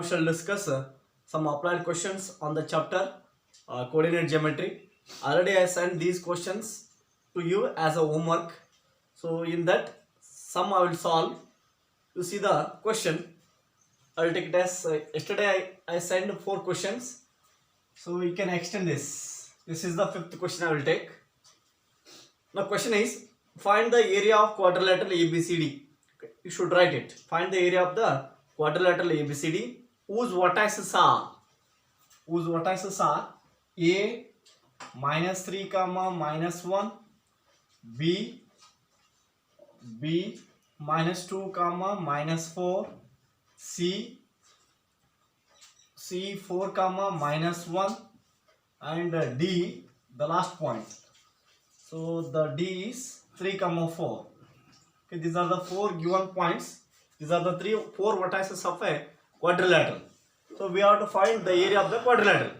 We shall discuss some applied questions on the chapter coordinate geometry. Already I sent these questions to you as a homework. So in that some I will solve. You see the question. I will take it as yesterday I sent 4 questions. So we can extend this. This is the 5th question I will take. Now question is find the area of quadrilateral ABCD. Okay, you should write it. Find the area of the quadrilateral ABCD whose vertices are A minus 3 comma minus 1, B minus 2 comma minus 4, C 4 comma minus 1, and D the last point. So the D is 3 comma 4. Okay, these are the 4 given points. These are the 4 vertices of a quadrilateral. So we have to find the area of the quadrilateral.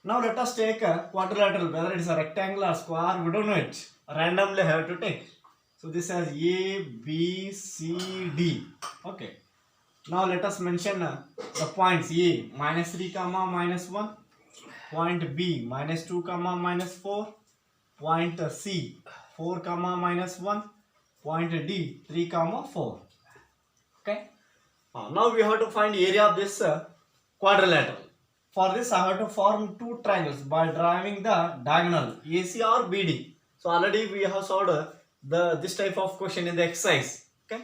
Now let us take a quadrilateral, whether it is a rectangle or square, we don't know it. Randomly have to take. So this has A, B, C, D. Okay. Now let us mention the points A minus 3 comma minus 1, point B minus 2 comma minus 4, point C 4 comma minus 1, point D 3 comma 4. Okay. Now we have to find area of this quadrilateral. For this I have to form 2 triangles by drawing the diagonal AC or BD. So already we have solved this type of question in the exercise. Okay.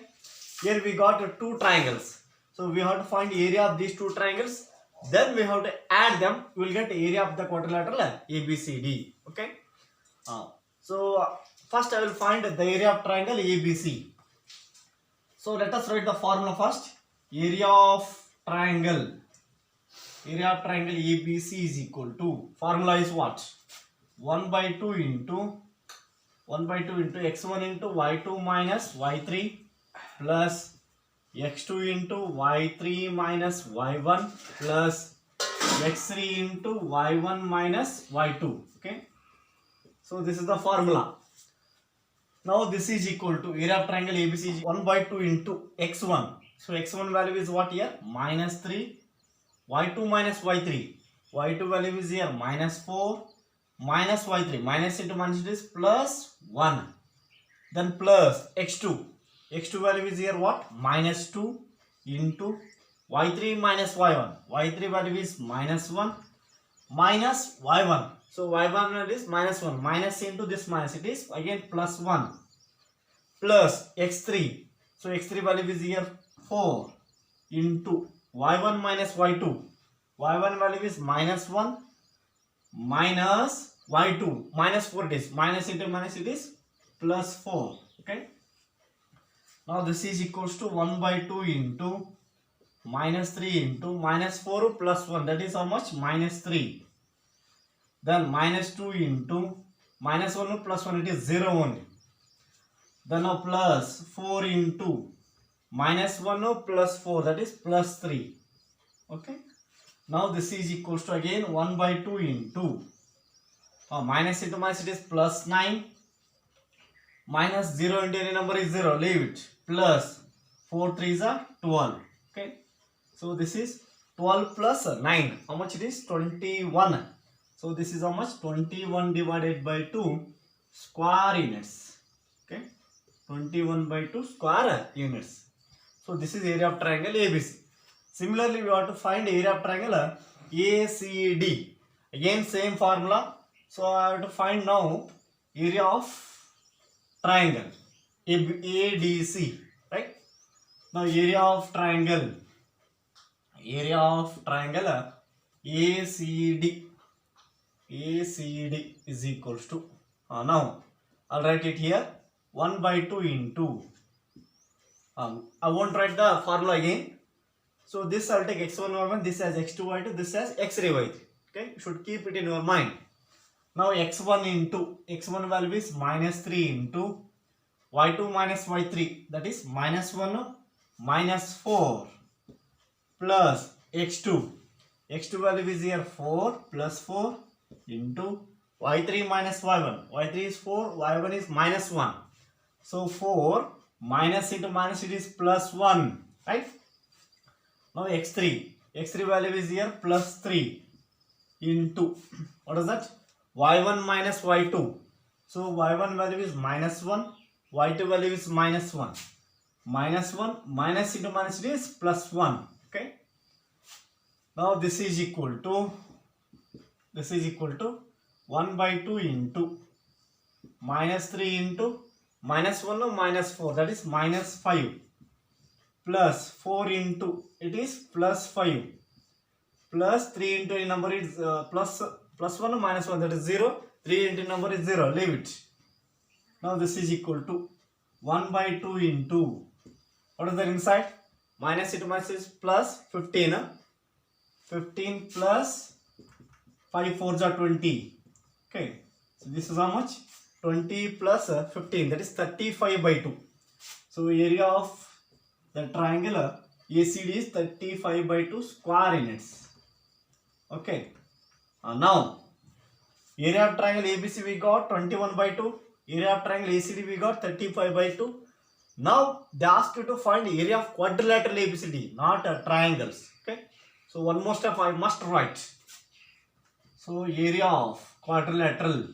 Here we got 2 triangles. So we have to find area of these 2 triangles. Then we have to add them. We will get area of the quadrilateral ABCD. Okay. So first I will find the area of triangle ABC. So let us write the formula first. Area of triangle ABC is equal to, formula is what? 1 by 2 into x1 into y2 minus y3 plus x2 into y3 minus y1 plus x3 into y1 minus y2. Okay. So this is the formula. Now this is equal to area of triangle ABC is 1 by 2 into x1. So x1 value is what here? Minus 3. y2 minus y3. y2 value is here minus 4 minus y3. Minus into minus is plus 1. Then plus x2. x2 value is here what? Minus 2 into y3 minus y1. y3 value is minus 1 minus y1. So y1 value is minus 1. Minus into this minus, it is again plus 1 plus x3. So x3 value is here 4 into y1 minus y2. y1 value is minus 1 minus y2. Minus 4 it is. Minus into minus it is plus 4. Okay. Now this is equals to 1 by 2 into minus 3 into minus 4 plus 1. That is how much? Minus 3. Then minus 2 into minus 1 plus 1, it is 0 only. Then now plus 4 into minus 1 plus 4, that is plus 3. Okay. Now this is equals to again 1 by 2 into minus into minus, it is plus 9. Minus 0 into any number is 0, leave it. Plus 4 3s are 12. Okay. So this is 12 plus 9. How much it is? 21. So this is how much? 21 divided by 2 square units. Okay. 21 by 2 square units. So this is area of triangle ABC. Similarly, we have to find area of triangle ACD. Again same formula. So I have to find now area of triangle ADC. Right. Now area of triangle ACD is equals to, now I'll write it here, 1 by 2 into, I won't write the formula again. So this I'll take x1 y1, this as x2 y2, this as x3 y3. Okay, you should keep it in your mind. Now x1 value is minus 3 into y2 minus y3, that is minus 1 minus 4 plus x2 value is here 4 plus 4 into y3 minus y1. y3 is 4, y1 is minus 1. So 4 minus into minus, it is plus 1, right? Now x3 value is here plus 3 into, what is that? y1 minus y2. So y1 value is minus 1, y2 value is minus 1. Minus 1 minus into minus is plus 1. Okay. Now this is equal to 1 by 2 into minus 3 into minus 1 or minus 4, that is minus 5, plus 4 into, it is plus 5, plus 3 into a number is plus 1 or minus 1, that is 0, 3 into number is 0, leave it. Now this is equal to 1 by 2 into, what is there inside? Minus into minus is plus 15. 15 plus 5 4s are 20. Okay. So this is how much? 20 plus 15, that is 35 by 2. So area of the triangle ACD is 35 by 2 square units. Okay. Now area of triangle ABC we got 21 by 2. Area of triangle ACD we got 35 by 2. Now they ask you to find area of quadrilateral ABCD, not triangles. Okay. So one more step I must write. So area of quadrilateral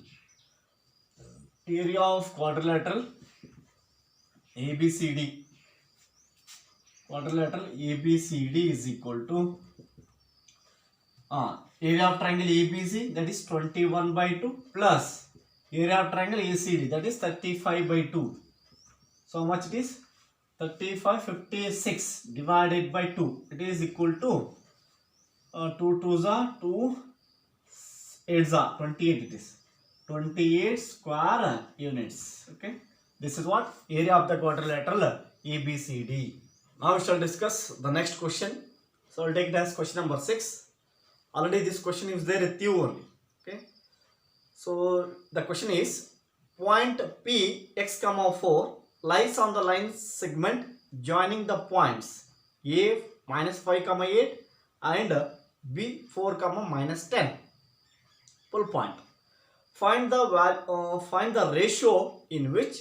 ABCD. Quadrilateral ABCD is equal to area of triangle ABC, that is 21 by 2, plus area of triangle ACD, that is 35 by 2. So how much it is? 35 56 divided by 2. It is equal to 2 2s are 2 8s are 28. It is 28 square units. Okay. This is what area of the quadrilateral ABCD. Now we shall discuss the next question. So I'll take it as question number 6. Already this question is there with you only. Okay. So the question is, point P x comma 4 lies on the line segment joining the points A minus 5 comma 8 and B 4 comma minus 10. Full point. Find the ratio in which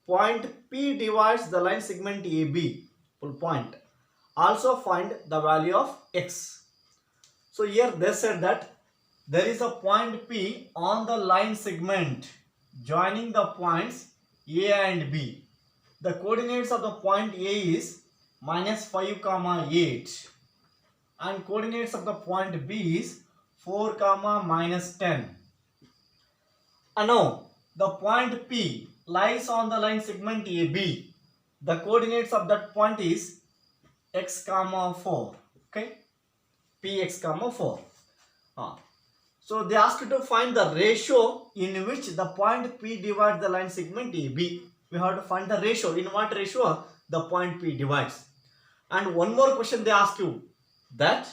point P divides the line segment AB. Full point. Also find the value of x. So here they said that there is a point P on the line segment joining the points A and B. The coordinates of the point A is minus 5 comma 8 and coordinates of the point B is 4 comma minus 10. And now the point P lies on the line segment AB. The coordinates of that point is x comma 4. Okay, Px comma 4. So they asked you to find the ratio in which the point P divides the line segment AB. We have to find the ratio. In what ratio the point P divides. And one more question they ask you, that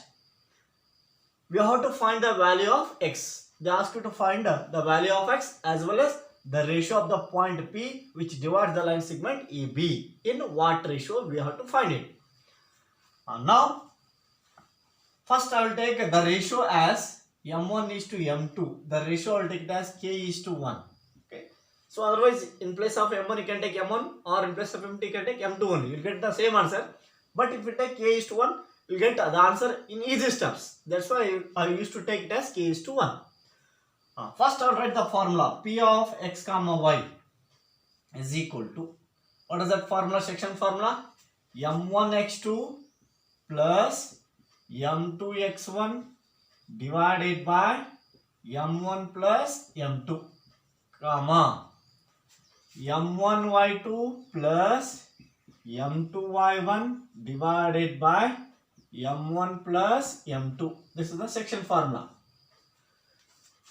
we have to find the value of x. They ask you to find the value of x as well as the ratio of the point P which divides the line segment AB. In what ratio we have to find it. Now first I will take the ratio as m1 is to m2. The ratio I will take it as k is to 1. Okay. So otherwise in place of m1 you can take m1 or in place of m2 you can take m2 only. You will get the same answer. But if you take k is to 1, you will get the answer in easy steps. That's why I used to take it as k is to 1. First I will write the formula. P of x comma y is equal to, what is that formula, section formula? m1x2 plus m2x1 divided by m1 plus m2 comma m1y2 plus m2y1 divided by m1 plus m2. This is the section formula.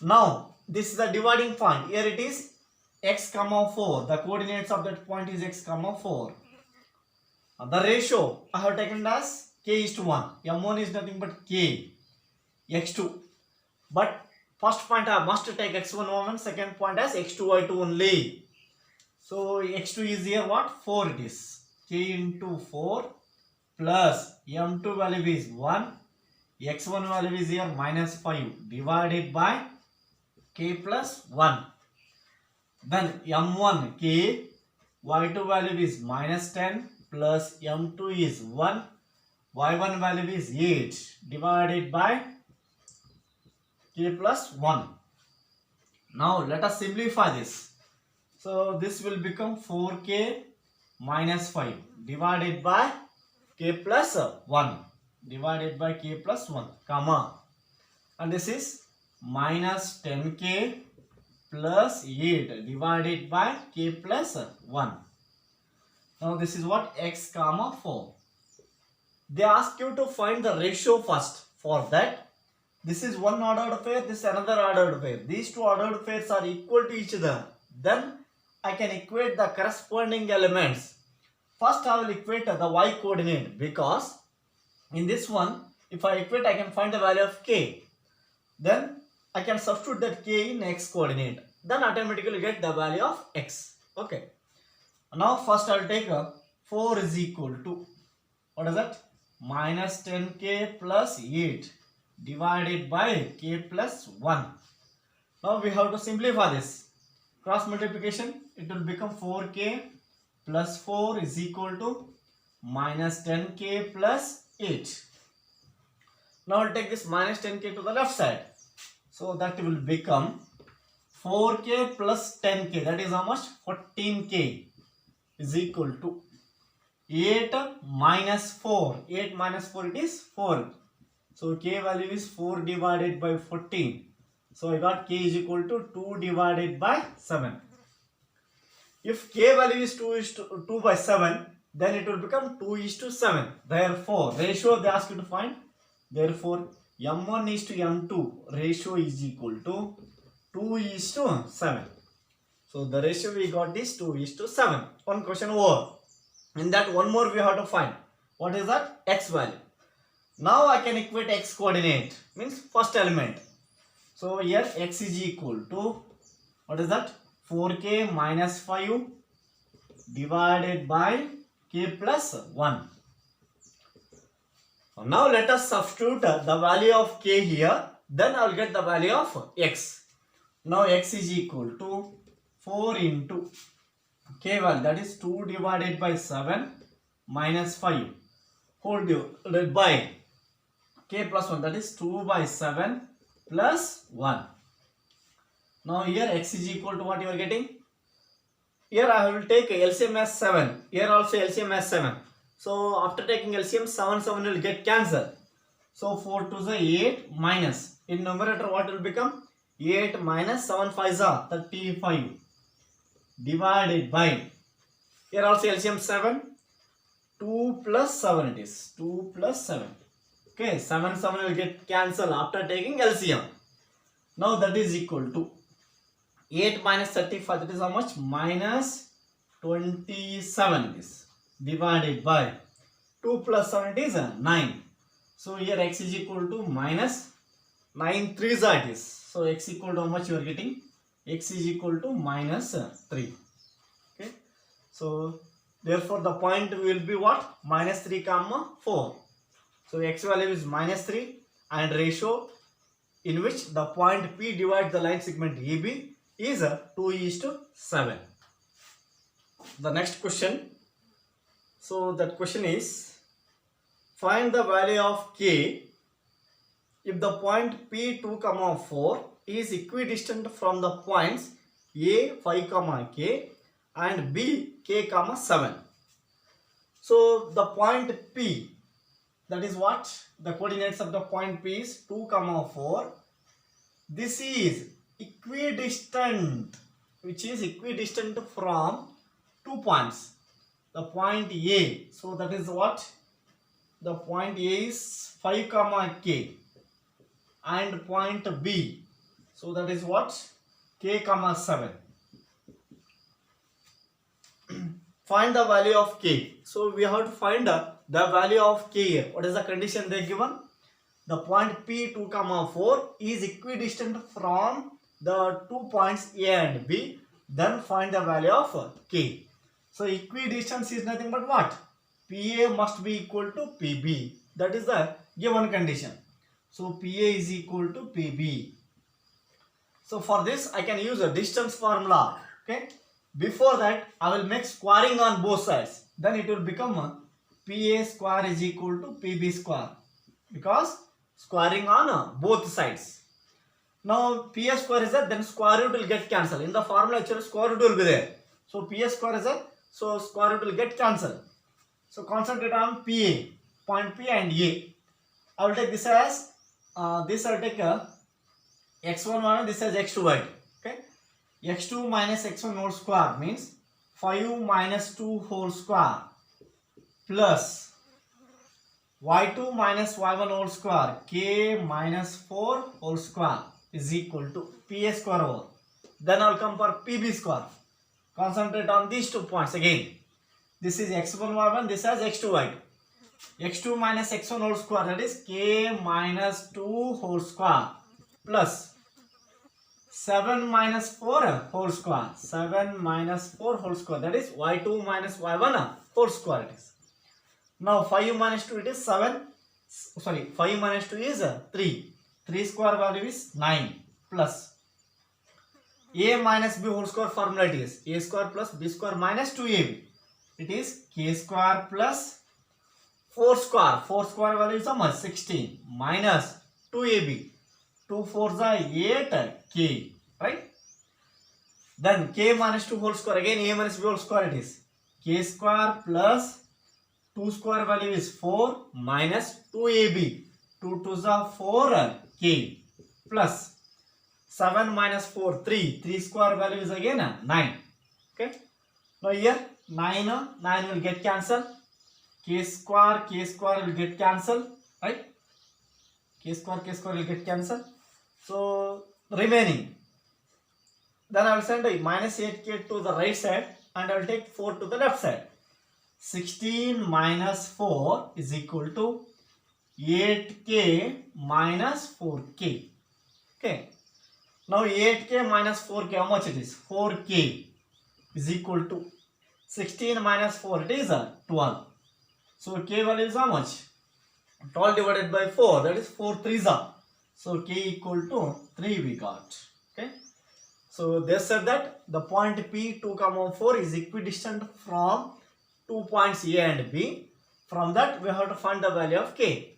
Now this is the dividing point. Here it is x comma 4. The coordinates of that point is x comma 4. The ratio I have taken as k is to 1. m1 is nothing but k, x2. But first point I must take x1 y1, second point as x2 y2 only. So x2 is here what? 4 it is. K into 4 plus m2 value is 1. X1 value is here minus 5 divided by k plus 1. Then m1 k, y2 value is minus 10 plus m2 is 1. y1 value is 8 divided by k plus 1. Now let us simplify this. So this will become 4k minus 5 divided by k plus 1 divided by k plus 1 comma, and this is minus 10k plus 8 divided by k plus 1. Now this is what x comma 4. They ask you to find the ratio first. For that, this is one ordered pair, this is another ordered pair. These two ordered pairs are equal to each other. Then I can equate the corresponding elements. First I will equate the y coordinate, because in this one, if I equate, I can find the value of k. Then I can substitute that k in x coordinate. Then automatically get the value of x. Okay. Now first I will take 4 is equal to, what is that? Minus 10k plus 8 divided by k plus 1. Now we have to simplify this. Cross multiplication, it will become 4k plus 4 is equal to minus 10k plus 8. Now I'll take this minus 10k to the left side. So that will become 4k plus 10k, that is how much? 14k is equal to 8 minus 4. 8 minus 4, it is 4. So k value is 4 divided by 14. So I got k is equal to 2 divided by 7. If k value is 2 by 7, then it will become 2 is to 7. Therefore, ratio they ask you to find. Therefore, m1 is to m2 ratio is equal to 2 is to 7. So the ratio we got is 2 is to 7. One question over. In that, one more we have to find. What is that? X value. Now I can equate x coordinate, means first element. So here x is equal to, what is that? 4k minus 5 divided by k plus 1. Now let us substitute the value of k here. Then I will get the value of x. Now x is equal to 4 into k value, that is 2 divided by 7 minus 5 whole divided by k plus 1, that is 2 by 7 plus 1. Now here x is equal to what you are getting? Here I will take LCM as 7. Here also LCM as 7. So after taking LCM, 7 will get cancelled. So 4 to the 8 minus. In numerator what will become? 8 minus 7 5 are 35 divided by. Here also LCM 7. 2 plus 7 it is. 2 plus 7. Okay, 7 will get cancelled after taking LCM. Now that is equal to 8 minus 35, that is how much? Minus 27 is divided by 2 plus 7, it is 9. So here x is equal to minus 9 3s it is. So x equal to how much you are getting? X is equal to minus 3. Okay. So therefore the point will be what? Minus 3 comma 4. So x value is minus 3 and ratio in which the point P divides the line segment AB is 2 is to 7. The next question. So that question is, find the value of k if the point P2, 4 is equidistant from the points A 5, k and B k, 7. So the point P, that is what? The coordinates of the point P is 2, 4. This is equidistant, which is equidistant from 2 points. The point A, so that is what? The point A is 5, k and point B, so that is what? K, 7. Find the value of k. So we have to find the value of k here. What is the condition they given? The point P2, 4 is equidistant from the 2 points A and B. Then find the value of k. So equidistance is nothing but what? PA must be equal to PB. That is the given condition. So PA is equal to PB. So for this I can use a distance formula. Okay. Before that I will make squaring on both sides. Then it will become PA square is equal to PB square because squaring on both sides. Now PA square is there, then square root will get cancelled. In the formula actually square root will be there. So PA square is there, so square root will get cancelled. So concentrate on PA, point P and A. I will take this as this. I will take x1 minus this as x2 okay. x2 minus x1 whole square means 5 minus 2 whole square plus y2 minus y1 whole square k minus 4 whole square is equal to PA square over. Then I will come for PB square. Concentrate on these 2 points again. This is x1 y1, this is x2 y2. x2 minus x1 whole square, that is k minus 2 whole square plus 7 minus 4 whole square. 7 minus 4 whole square, that is y2 minus y1 whole square it is. Now 5 minus 2 it is 7. Sorry, 5 minus 2 is 3. 3 square value is 9 plus a minus b whole square formula it is a square plus b square minus 2ab. It is k square plus 4 square. 4 square value is how much? 16 minus 2ab. 2 4s are 8 k, right? Then k minus 2 whole square, again a minus b whole square it is k square plus 2 square value is 4 minus 2ab. 2 2s are 4 k plus 7 minus 4 3. 3 square value is again 9. Okay. Now here 9 will get cancelled. K square will get cancelled, right? K square will get cancelled. So remaining. Then I will send a minus 8k to the right side and I will take 4 to the left side. 16 minus 4 is equal to 8k minus 4k. Okay. Now 8k minus 4k, how much it is? 4k is equal to 16 minus 4, it is 12. So k value is how much? 12 divided by 4, that is 4 3s are. So k equal to 3 we got. Okay. So they said that the point P 2, 4 is equidistant from 2 points A and B. From that we have to find the value of k.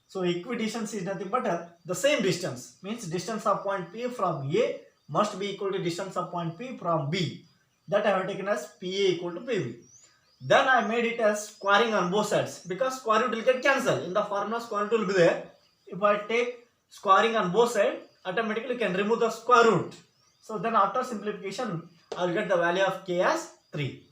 So equidistance is nothing but the same distance. Means distance of point P from A must be equal to distance of point P from B. That I have taken as PA equal to PB. Then I made it as squaring on both sides because square root will get cancelled. In the formula square root will be there. If I take squaring on both sides, automatically can remove the square root. So then after simplification, I will get the value of k as 3.